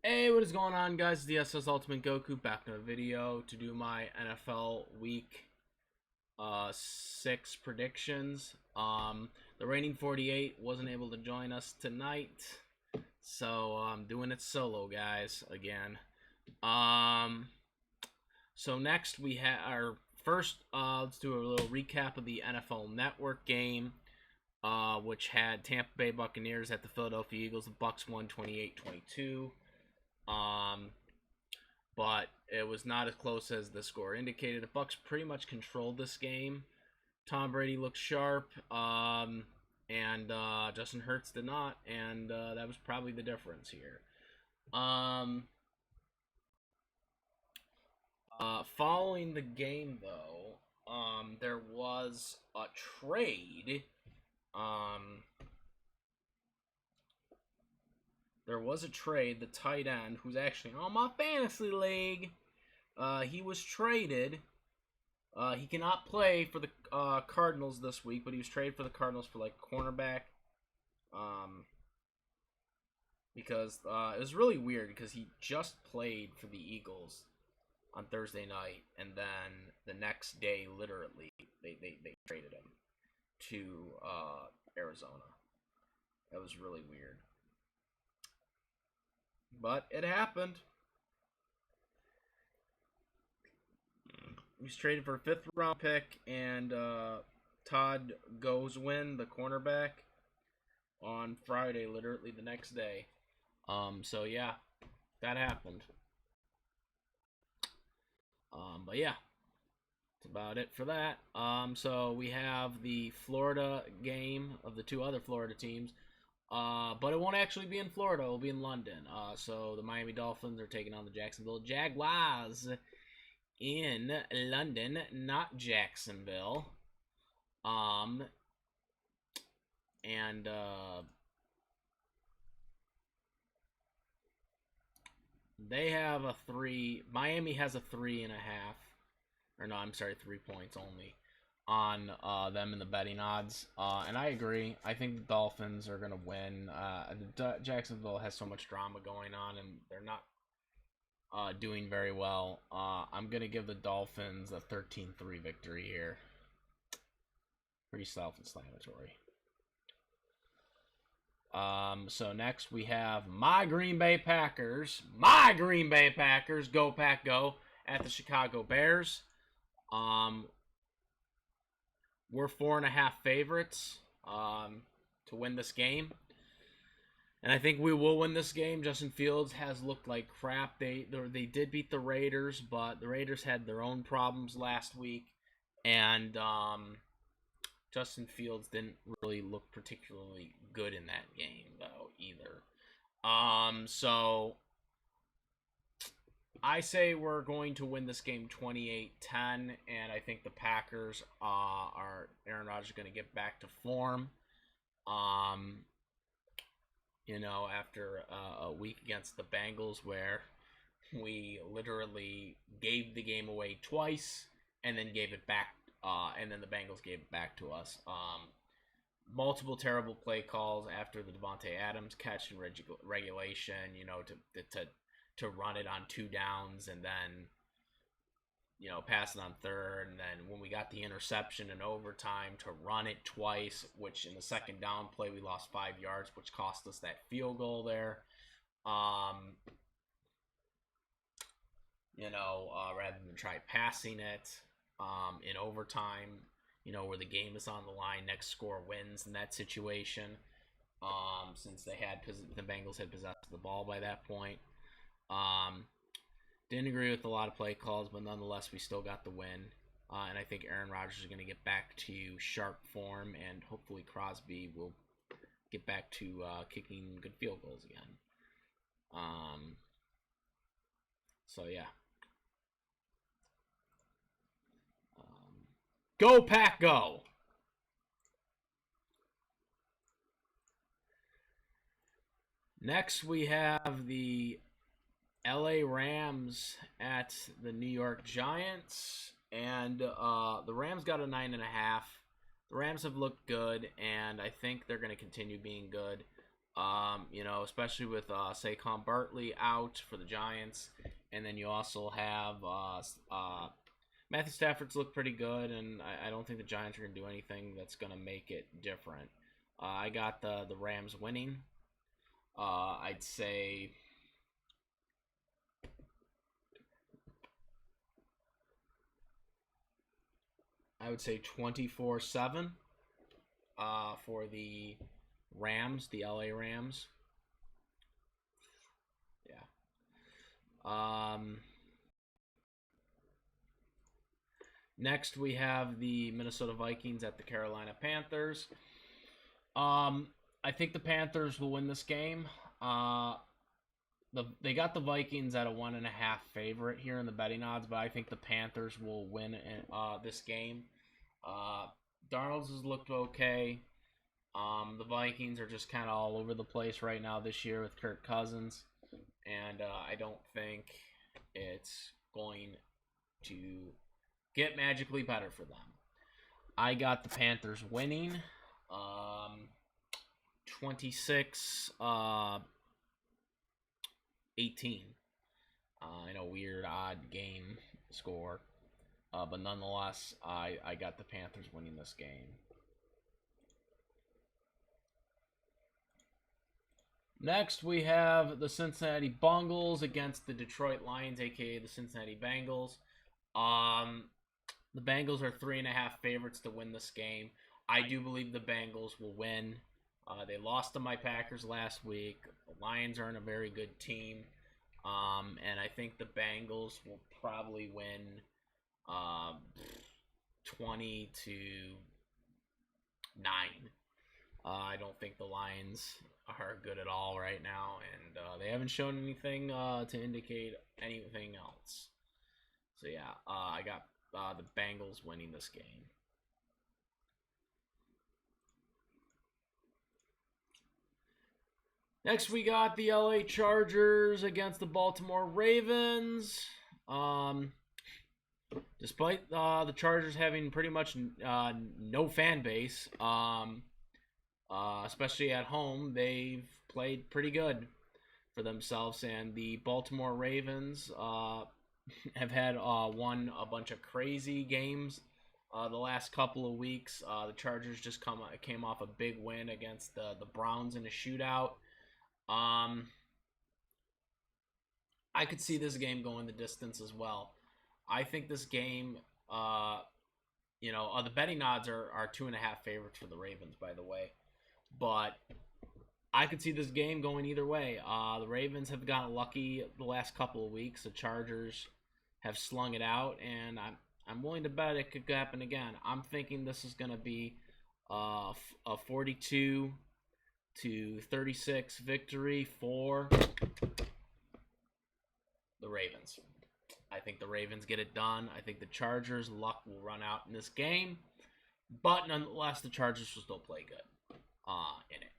Hey, what is going on, guys? It's the SS Ultimate Goku back in a video to do my NFL Week 6 predictions. The reigning 48 wasn't able to join us tonight, so I'm doing it solo, guys, again. So next we have our first, let's do a little recap of the NFL Network game, which had Tampa Bay Buccaneers at the Philadelphia Eagles. The Bucs won 28-22. But it was not as close as the score indicated. The Bucs pretty much controlled this game. Tom Brady looked sharp, and Justin Hurts did not, and that was probably the difference here. Following the game, though, there was a trade. There was a trade. The tight end, who's actually on my fantasy league, he was traded. He cannot play for the Cardinals this week, but he was traded for the Cardinals for like cornerback. Because it was really weird because he just played for the Eagles on Thursday night, and then the next day, literally, they traded him to Arizona. That was really weird. But it happened. He was traded for a 5th round pick, and Todd Goswin, the cornerback, on Friday, literally the next day. So yeah, that happened. But yeah, that's about it for that. So we have the Florida game of the two other Florida teams. But it won't actually be in Florida. It'll be in London. So the Miami Dolphins are taking on the Jacksonville Jaguars in London, not Jacksonville. They have a 3. Miami has a 3.5. Or no, I'm sorry, 3 points only on them in the betting odds, and I agree. I think the Dolphins are going to win. Jacksonville has so much drama going on, and they're not doing very well. I'm going to give the Dolphins a 13-3 victory here. Pretty self-explanatory. So next we have my Green Bay Packers. My Green Bay Packers, go Pack go, at the Chicago Bears. We're 4.5 favorites to win this game, and I think we will win this game. Justin Fields has looked like crap. They did beat the Raiders, but the Raiders had their own problems last week, and Justin Fields didn't really look particularly good in that game though either. So I say we're going to win this game 28-10, and I think the Packers Aaron Rodgers is going to get back to form. After a week against the Bengals where we literally gave the game away twice and then gave it back, and then the Bengals gave it back to us. Multiple terrible play calls after the Devontae Adams catch in regulation, to run it on 2 downs and then, pass it on 3rd. And then when we got the interception in overtime, to run it twice, which in the 2nd down play, we lost 5 yards, which cost us that field goal there. Rather than try passing it in overtime, where the game is on the line, next score wins in that situation, since the Bengals had possessed the ball by that point. Didn't agree with a lot of play calls, but nonetheless, we still got the win. And I think Aaron Rodgers is going to get back to sharp form, and hopefully Crosby will get back to kicking good field goals again. So yeah. Go Pack go! Next, we have the LA Rams at the New York Giants, and the Rams got a 9.5. The Rams have looked good, and I think they're going to continue being good. You know, especially with Saquon Barkley out for the Giants, and then you also have Matthew Stafford's looked pretty good, and I don't think the Giants are going to do anything that's going to make it different. I got the Rams winning. I'd say I would say 24-7 for the Rams, the LA Rams. Yeah. Next, we have the Minnesota Vikings at the Carolina Panthers. I think the Panthers will win this game. They got the Vikings at a 1.5 favorite here in the betting odds, but I think the Panthers will win this game. Darnold's has looked okay. The Vikings are just kind of all over the place right now this year with Kirk Cousins, and I don't think it's going to get magically better for them. I got the Panthers winning 26 18 in a weird odd game score, but nonetheless I got the Panthers winning this game. Next, we have the Cincinnati Bengals against the Detroit Lions, aka the Cincinnati Bengals. The Bengals are 3.5 favorites to win this game. I do believe the Bengals will win. They lost to my Packers last week. The Lions aren't a very good team. And I think the Bengals will probably win 20-9. I don't think the Lions are good at all right now, and they haven't shown anything to indicate anything else. So yeah, I got the Bengals winning this game. Next, we got the LA Chargers against the Baltimore Ravens. Despite the Chargers having pretty much no fan base, especially at home, they've played pretty good for themselves. And the Baltimore Ravens have had won a bunch of crazy games the last couple of weeks. The Chargers just came off a big win against the Browns in a shootout. I could see this game going the distance as well. I think this game, the betting odds are 2.5 favorites for the Ravens, by the way. But I could see this game going either way. The Ravens have gotten lucky the last couple of weeks. The Chargers have slung it out, and I'm willing to bet it could happen again. I'm thinking this is going to be a 42-36 victory for the Ravens. I think the Ravens get it done. I think the Chargers' luck will run out in this game. But nonetheless, the Chargers will still play good in it.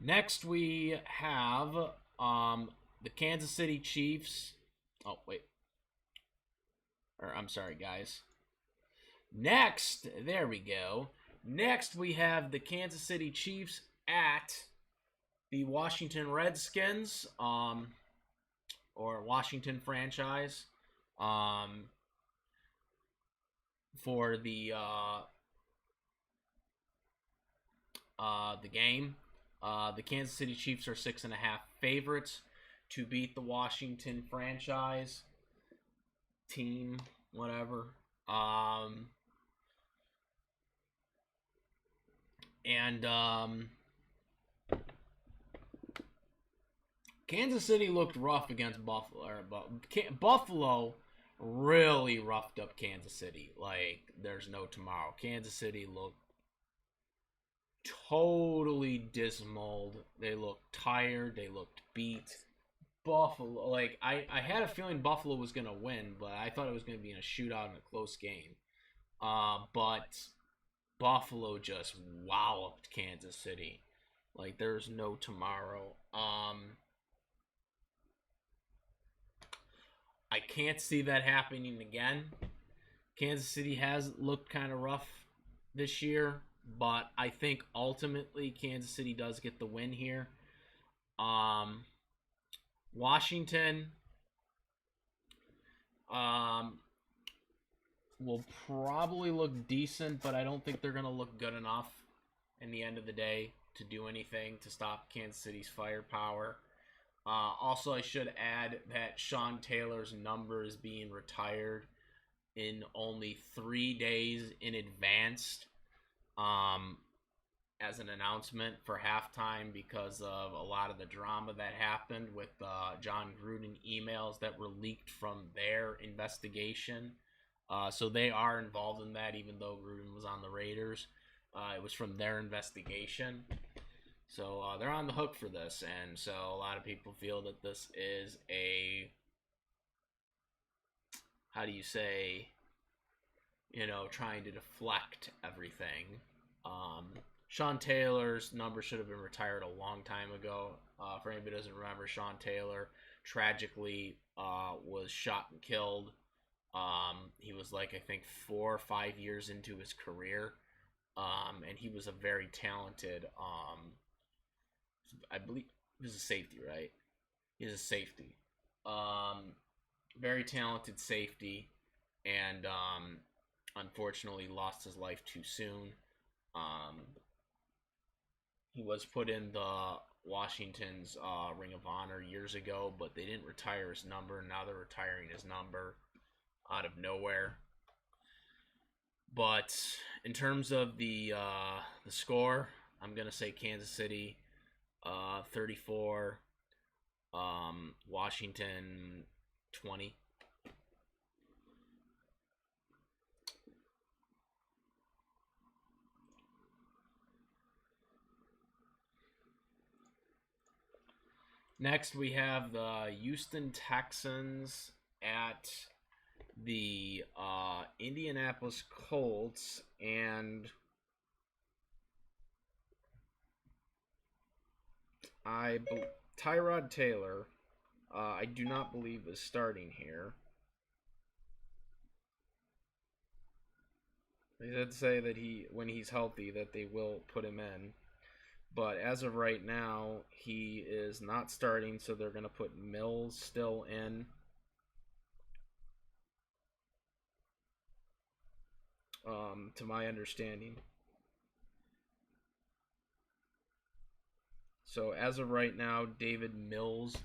Next, we have the Kansas City Chiefs. Oh, wait. I'm sorry, guys. Next, there we go. Next, we have the Kansas City Chiefs at the Washington Redskins, or Washington franchise, for the game. The Kansas City Chiefs are 6.5 favorites to beat the Washington franchise team, whatever. Kansas City looked rough against Buffalo. Buffalo really roughed up Kansas City like there's no tomorrow. Kansas City looked totally dismal. They looked tired. They looked beat. Buffalo, I had a feeling Buffalo was going to win, but I thought it was going to be in a shootout in a close game. But Buffalo just walloped Kansas City like there's no tomorrow. I can't see that happening again. Kansas City has looked kind of rough this year, but I think ultimately Kansas City does get the win here. Washington will probably look decent, but I don't think they're going to look good enough in the end of the day to do anything to stop Kansas City's firepower. Also, I should add that Sean Taylor's number is being retired in only 3 days in advance as an announcement for halftime because of a lot of the drama that happened with John Gruden emails that were leaked from their investigation. So they are involved in that, even though Gruden was on the Raiders. It was from their investigation. So they're on the hook for this. And so a lot of people feel that this is a, how do you say, trying to deflect everything. Sean Taylor's number should have been retired a long time ago. For anybody who doesn't remember, Sean Taylor tragically was shot and killed. He was I think 4 or 5 years into his career. And he was a very talented, I believe he was a safety, right? He's a safety. Very talented safety. And unfortunately lost his life too soon. He was put in the Washington's Ring of Honor years ago, but they didn't retire his number. Now they're retiring his number out of nowhere. But in terms of the score, I'm gonna say Kansas City 34, Washington 20. Next, we have the Houston Texans at the Indianapolis Colts, and Tyrod Taylor, I do not believe is starting here. They did say that when he's healthy, that they will put him in. But as of right now, he is not starting, so they're going to put Mills still in. To my understanding. So as of right now, David Mills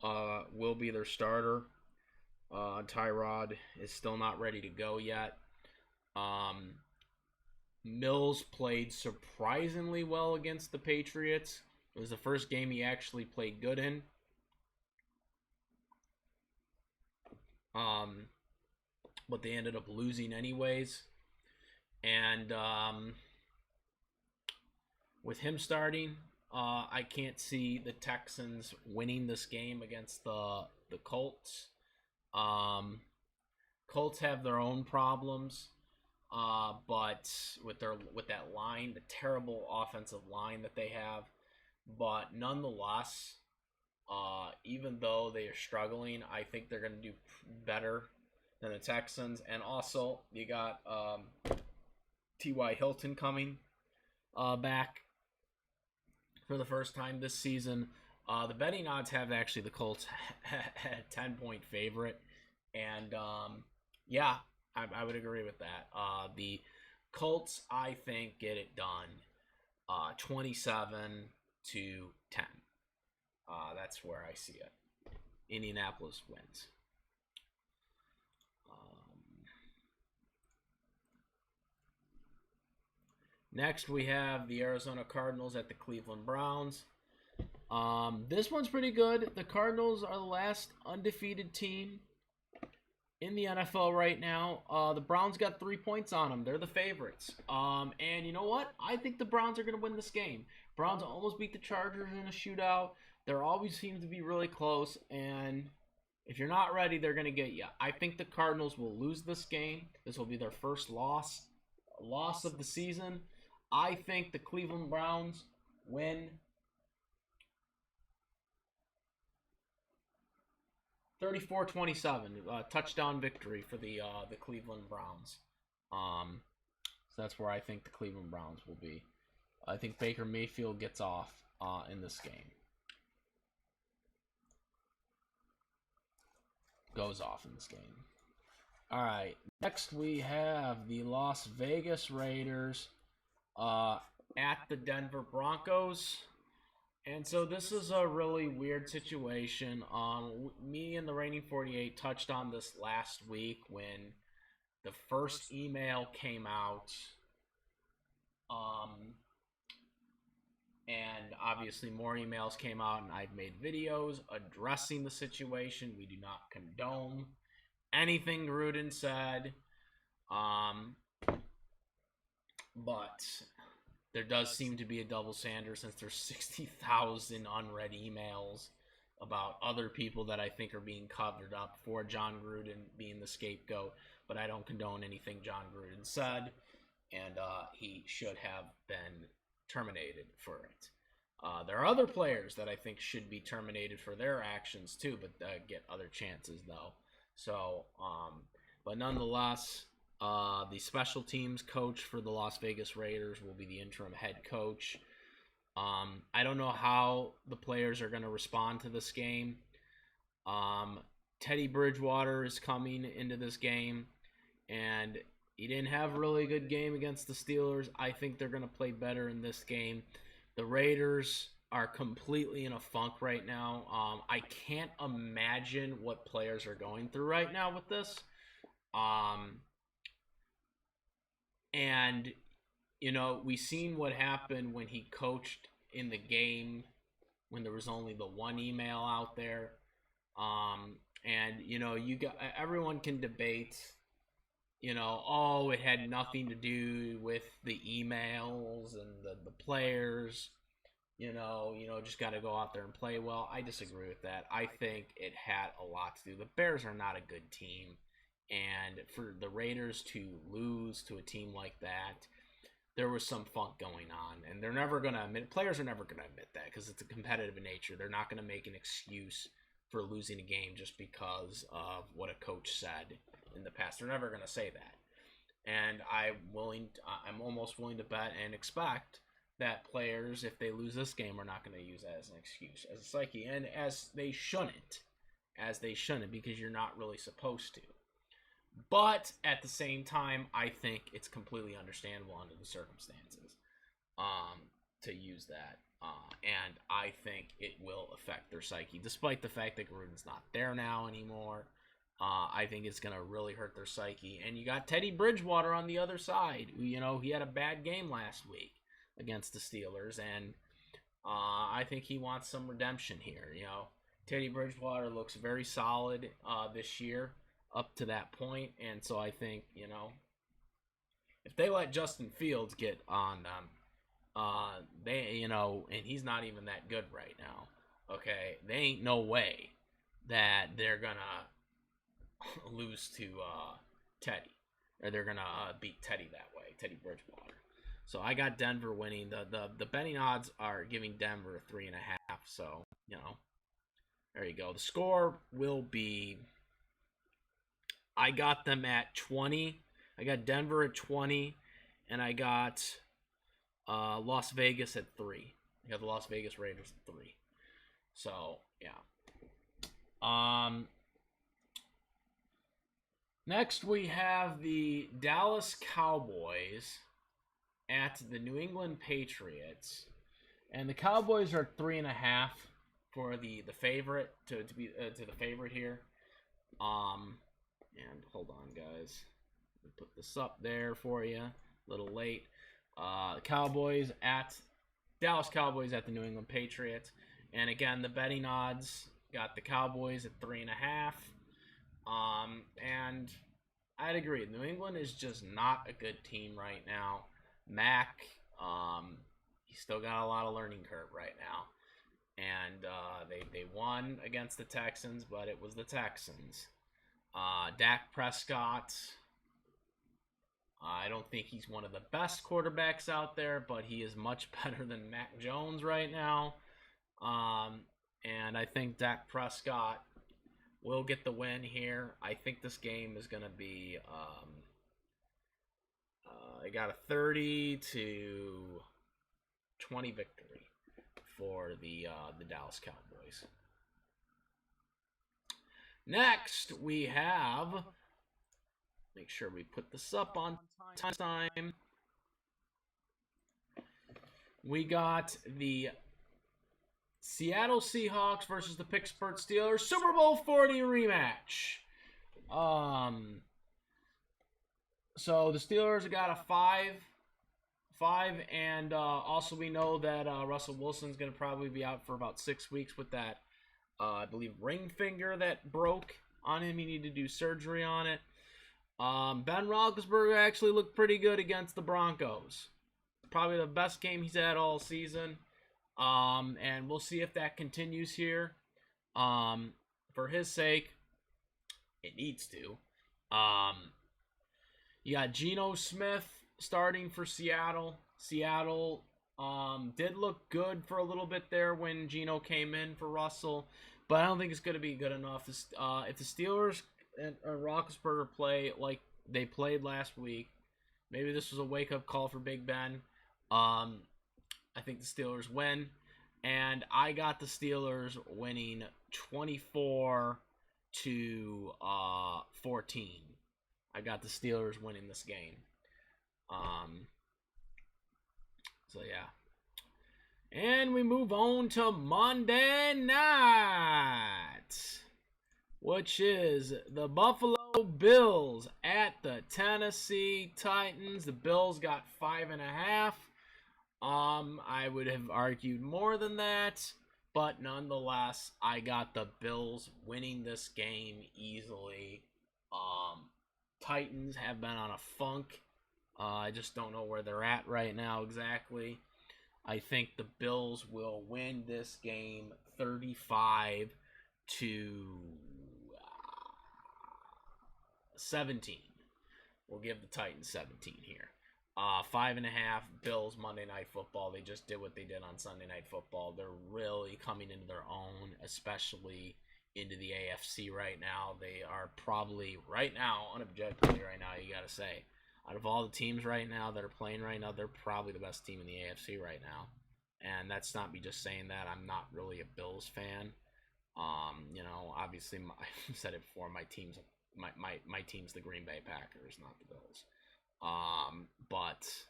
will be their starter. Tyrod is still not ready to go yet. Mills played surprisingly well against the Patriots. It was the first game he actually played good in. But they ended up losing anyways. And with him starting, I can't see the Texans winning this game against the Colts. Colts have their own problems. But with that line, the terrible offensive line that they have, but nonetheless, even though they are struggling, I think they're going to do better than the Texans. And also, you got T.Y. Hilton coming back for the first time this season. The betting odds have actually the Colts at a 10-point favorite, and yeah. I would agree with that. The Colts, I think, get it done 27-10. That's where I see it. Indianapolis wins. Next, we have the Arizona Cardinals at the Cleveland Browns. This one's pretty good. The Cardinals are the last undefeated team in the NFL right now. The Browns got 3 points on them. They're the favorites. And you know what? I think the Browns are going to win this game. Browns almost beat the Chargers in a shootout. There always seems to be really close. And if you're not ready, they're going to get you. I think the Cardinals will lose this game. This will be their first loss of the season. I think the Cleveland Browns win 34-27, touchdown victory for the Cleveland Browns. So that's where I think the Cleveland Browns will be. I think Baker Mayfield gets off in this game. Goes off in this game. All right. Next we have the Las Vegas Raiders at the Denver Broncos. And so this is a really weird situation. Me and the Reigning 48 touched on this last week when the first email came out. And obviously more emails came out, and I've made videos addressing the situation. We do not condone anything Gruden said. But there does seem to be a double standard since there's 60,000 unread emails about other people that I think are being covered up for John Gruden being the scapegoat. But I don't condone anything John Gruden said, and he should have been terminated for it. There are other players that I think should be terminated for their actions too, but get other chances though. So, but nonetheless, the special teams coach for the Las Vegas Raiders will be the interim head coach. I don't know how the players are going to respond to this game. Teddy Bridgewater is coming into this game, and he didn't have a really good game against the Steelers. I think they're going to play better in this game. The Raiders are completely in a funk right now. I can't imagine what players are going through right now with this. And, you know, we seen what happened when he coached in the game when there was only the one email out there. And, you know, everyone can debate, you know, oh, it had nothing to do with the emails and the players, you know, just got to go out there and play well. I disagree with that. I think it had a lot to do. The Bears are not a good team. And for the Raiders to lose to a team like that, there was some funk going on. And they're never going to admit, players are never going to admit that because it's a competitive nature. They're not going to make an excuse for losing a game just because of what a coach said in the past. They're never going to say that. And I'm almost willing to bet and expect that players, if they lose this game, are not going to use that as an excuse, as a psyche, and as they shouldn't, because you're not really supposed to. But at the same time, I think it's completely understandable under the circumstances to use that. And I think it will affect their psyche, despite the fact that Gruden's not there now anymore. I think it's going to really hurt their psyche. And you got Teddy Bridgewater on the other side. You know, he had a bad game last week against the Steelers, and I think he wants some redemption here. You know, Teddy Bridgewater looks very solid this year up to that point, and so I think, you know, if they let Justin Fields get on them, they, you know, and he's not even that good right now, okay, they ain't no way that they're gonna lose to Teddy, or they're gonna beat Teddy that way, Teddy Bridgewater. So I got Denver winning. The betting odds are giving Denver 3.5, so, you know, there you go. The score will be, I got them at 20. I got Denver at 20, and I got Las Vegas at 3. I got the Las Vegas Raiders at 3. So, yeah. Next, we have the Dallas Cowboys at the New England Patriots, and the Cowboys are 3.5 for the favorite to be to the favorite here. And hold on, guys. Let me put this up there for you. A little late. Dallas Cowboys at the New England Patriots. And again, the betting odds got the Cowboys at 3.5. And I'd agree. New England is just not a good team right now. Mac, he's still got a lot of learning curve right now. And they won against the Texans, but it was the Texans. Dak Prescott, I don't think he's one of the best quarterbacks out there, but he is much better than Mac Jones right now. And I think Dak Prescott will get the win here. I think this game is going to be I got a 30-20 victory for the Dallas Cowboys. Next, we have, make sure we put this up on time. We got the Seattle Seahawks versus the Pittsburgh Steelers Super Bowl 40 rematch. So the Steelers got a 5, and also we know that Russell Wilson's going to probably be out for about 6 weeks with that, I believe, ring finger that broke on him. He needed to do surgery on it. Ben Roethlisberger actually looked pretty good against the Broncos. Probably the best game he's had all season. And we'll see if that continues here. For his sake, it needs to. You got Geno Smith starting for Seattle. Seattle did look good for a little bit there when Geno came in for Russell, but I don't think it's going to be good enough. If the Steelers and Roethlisberger play like they played last week, maybe this was a wake-up call for Big Ben. I think the Steelers win, and I got the Steelers winning 24-14. I got the Steelers winning this game. So yeah. And we move on to Monday night, which is the Buffalo Bills at the Tennessee Titans. The Bills got 5.5. I would have argued more than that, but nonetheless, I got the Bills winning this game easily. Titans have been on a funk. I just don't know where they're at right now exactly. I think the Bills will win this game 35-17. We'll give the Titans 17 here. 5.5 Bills Monday Night Football. They just did what they did on Sunday Night Football. They're really coming into their own, especially into the AFC right now. They are probably, right now, unobjectively right now, you got to say, out of all the teams right now that are playing right now, they're probably the best team in the AFC right now. And that's not me just saying that. I'm not really a Bills fan. Obviously, I've said it before, my team's the Green Bay Packers, not the Bills. But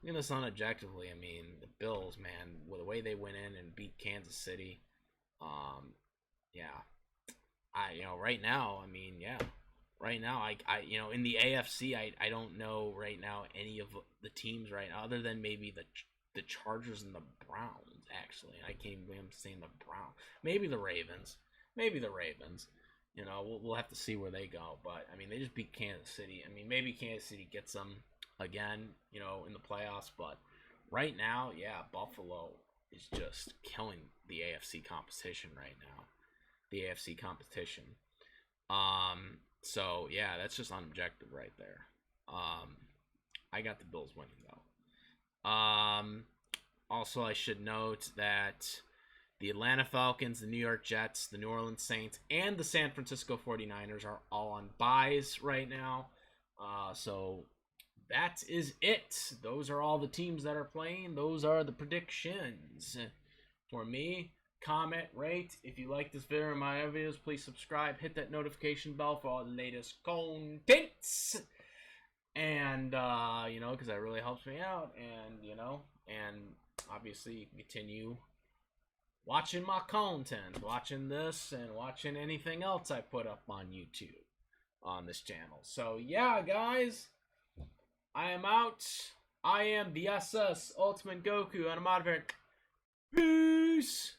this objectively, I mean, the Bills, man, with the way they went in and beat Kansas City, right now, I mean, right now, I in the AFC, I don't know right now any of the teams right now, other than maybe the Chargers and the Browns, actually. I can't even saying the Browns. Maybe the Ravens. We'll have to see where they go. But, I mean, they just beat Kansas City. I mean, maybe Kansas City gets them again, in the playoffs. But right now, Buffalo is just killing the AFC competition right now. So, yeah, that's just unobjective right there. I got the Bills winning, though. Also, I should note that the Atlanta Falcons, the New York Jets, the New Orleans Saints, and the San Francisco 49ers are all on byes right now. So that is it. Those are all the teams that are playing. Those are the predictions. For me, comment, rate. If you like this video or my other videos, please subscribe. Hit that notification bell for all the latest contents. And, because that really helps me out. And obviously you can continue watching my content, watching this, and watching anything else I put up on YouTube on this channel. So, yeah, guys, I am out. I am the SS Ultimate Goku, and I'm out of here. Peace!